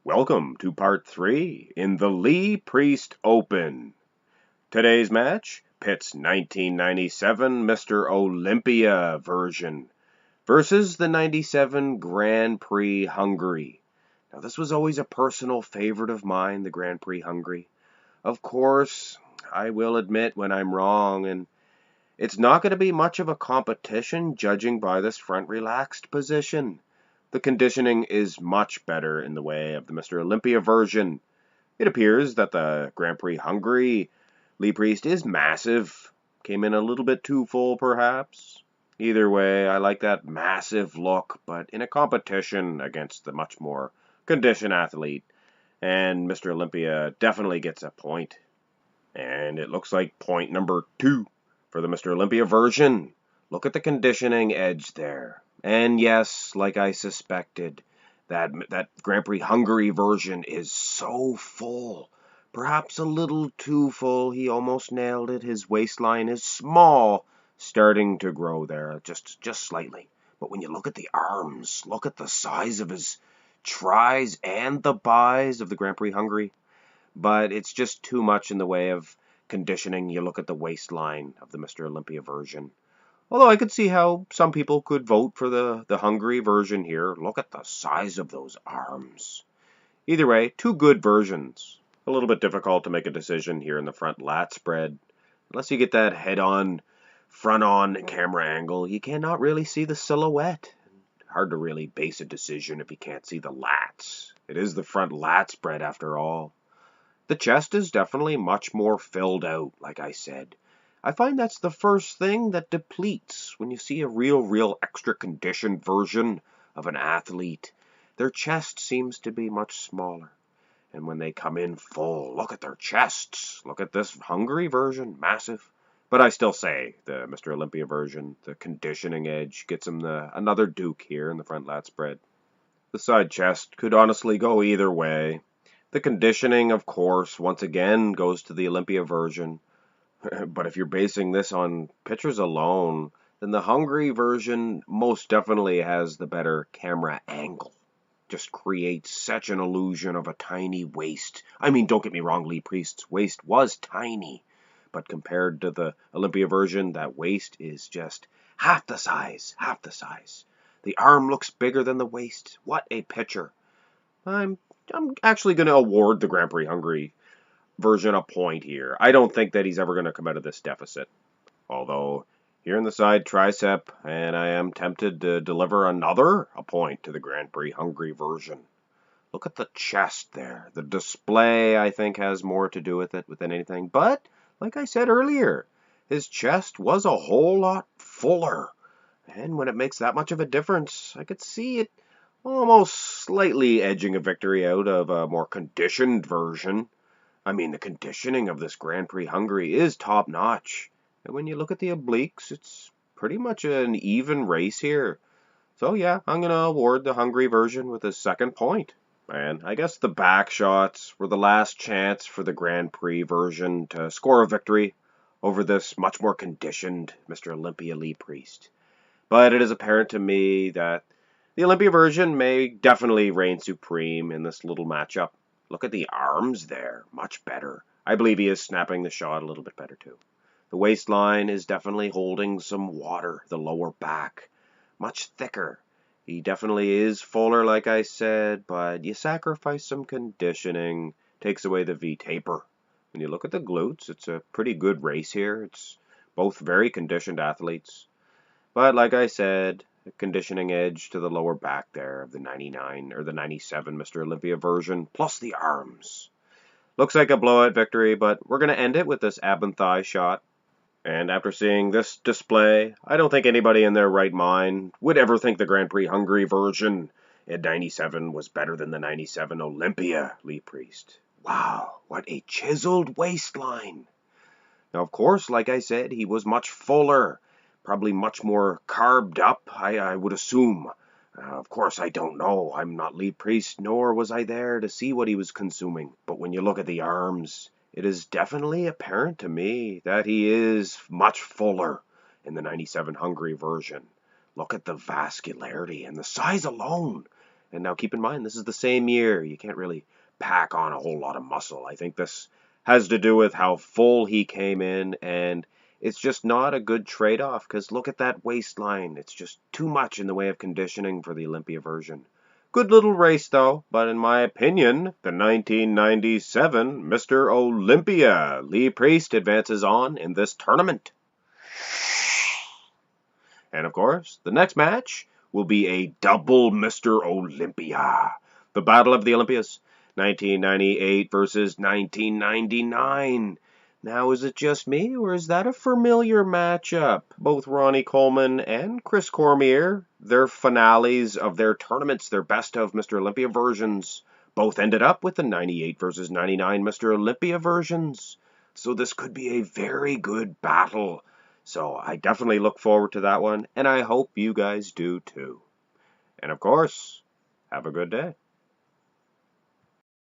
Welcome to part 3 in the Lee Priest Open. Today's match pits 1997 Mr.Olympia version versus the 97 Grand Prix Hungary. Now this was always a personal favorite of mine, the Grand Prix Hungary. Of course, I will admit when I'm wrong, and it's not going to be much of a competition judging by this front relaxed position. The conditioning is much better in the way of the Mr.Olympia version. It appears that the Grand Prix Hungary Lee Priest is massive. Came in a little bit too full, perhaps. Either way, I like that massive look, but in a competition against the much more conditioned athlete, and Mr. Olympia definitely gets a point. And it looks like point number 2 for the Mr. Olympia version. Look at the conditioning edge there. And yes, like I suspected, that Grand Prix Hungary version is so full. Perhaps a little too full. He almost nailed it. His waistline is small, starting to grow there, just slightly. But when you look at the arms, look at the size of his tries and the buys of the Grand Prix Hungary. But it's just too much in the way of conditioning. You look at the waistline of the Mr. Olympia version. Although I could see how some people could vote for the Hungary version here. Look at the size of those arms. Either way, two good versions. A little bit difficult to make a decision here in the front lat spread. Unless you get that head-on, front-on camera angle, you cannot really see the silhouette. Hard to really base a decision if you can't see the lats. It is the front lat spread after all. The chest is definitely much more filled out, like I said. I find that's the first thing that depletes when you see a real extra conditioned version of an athlete. Their chest seems to be much smaller. And when they come in full, look at their chests. Look at this Hungary version, massive. But I still say the Mr. Olympia version, the conditioning edge, gets him another duke here in the front lat spread. The side chest could honestly go either way. The conditioning, of course, once again goes to the Olympia version. But if you're basing this on pictures alone, then the Hungary version most definitely has the better camera angle. Just creates such an illusion of a tiny waist. I mean, don't get me wrong, Lee Priest's waist was tiny. But compared to the Olympia version, that waist is just half the size. The arm looks bigger than the waist. What a picture. I'm actually going to award the Grand Prix Hungary version a point here. I don't think that he's ever going to come out of this deficit. Although, here in the side tricep, and I am tempted to deliver a point to the Grand Prix Hungary version. Look at the chest there. The display, I think, has more to do with it than anything. But, like I said earlier, his chest was a whole lot fuller. And when it makes that much of a difference, I could see it almost slightly edging a victory out of a more conditioned version. I mean, the conditioning of this Grand Prix Hungary is top-notch. And when you look at the obliques, it's pretty much an even race here. So yeah, I'm going to award the Hungary version with a second point. And I guess the back shots were the last chance for the Grand Prix version to score a victory over this much more conditioned Mr. Olympia Lee Priest. But it is apparent to me that the Olympia version may definitely reign supreme in this little matchup. Look at the arms there, much better. I believe he is snapping the shot a little bit better too. The waistline is definitely holding some water, the lower back, much thicker. He definitely is fuller, like I said, but you sacrifice some conditioning, takes away the V-taper. When you look at the glutes, it's a pretty good race here. It's both very conditioned athletes. But like I said, a conditioning edge to the lower back there of the 99 or the 97 Mr. Olympia version, plus the arms. Looks like a blowout victory, but we're going to end it with this ab and thigh shot. And after seeing this display, I don't think anybody in their right mind would ever think the Grand Prix Hungary version at 97 was better than the 97 Olympia Lee Priest. Wow, what a chiseled waistline. Now, of course, like I said, he was much fuller. Probably much more carved up, I would assume. Of course, I don't know. I'm not Lee Priest, nor was I there to see what he was consuming. But when you look at the arms, it is definitely apparent to me that he is much fuller in the 97 Hungary version. Look at the vascularity and the size alone. And now keep in mind, this is the same year. You can't really pack on a whole lot of muscle. I think this has to do with how full he came in, and it's just not a good trade-off because look at that waistline. It's just too much in the way of conditioning for the Olympia version. Good little race though, but in my opinion, the 1997 Mr. Olympia Lee Priest advances on in this tournament. And of course, the next match will be a double Mr. Olympia. The Battle of the Olympias, 1998 versus 1999. Now, is it just me, or is that a familiar matchup? Both Ronnie Coleman and Chris Cormier, their finales of their tournaments, their best of Mr. Olympia versions, both ended up with the 98 versus 99 Mr. Olympia versions. So this could be a very good battle. So I definitely look forward to that one, and I hope you guys do too. And of course, have a good day.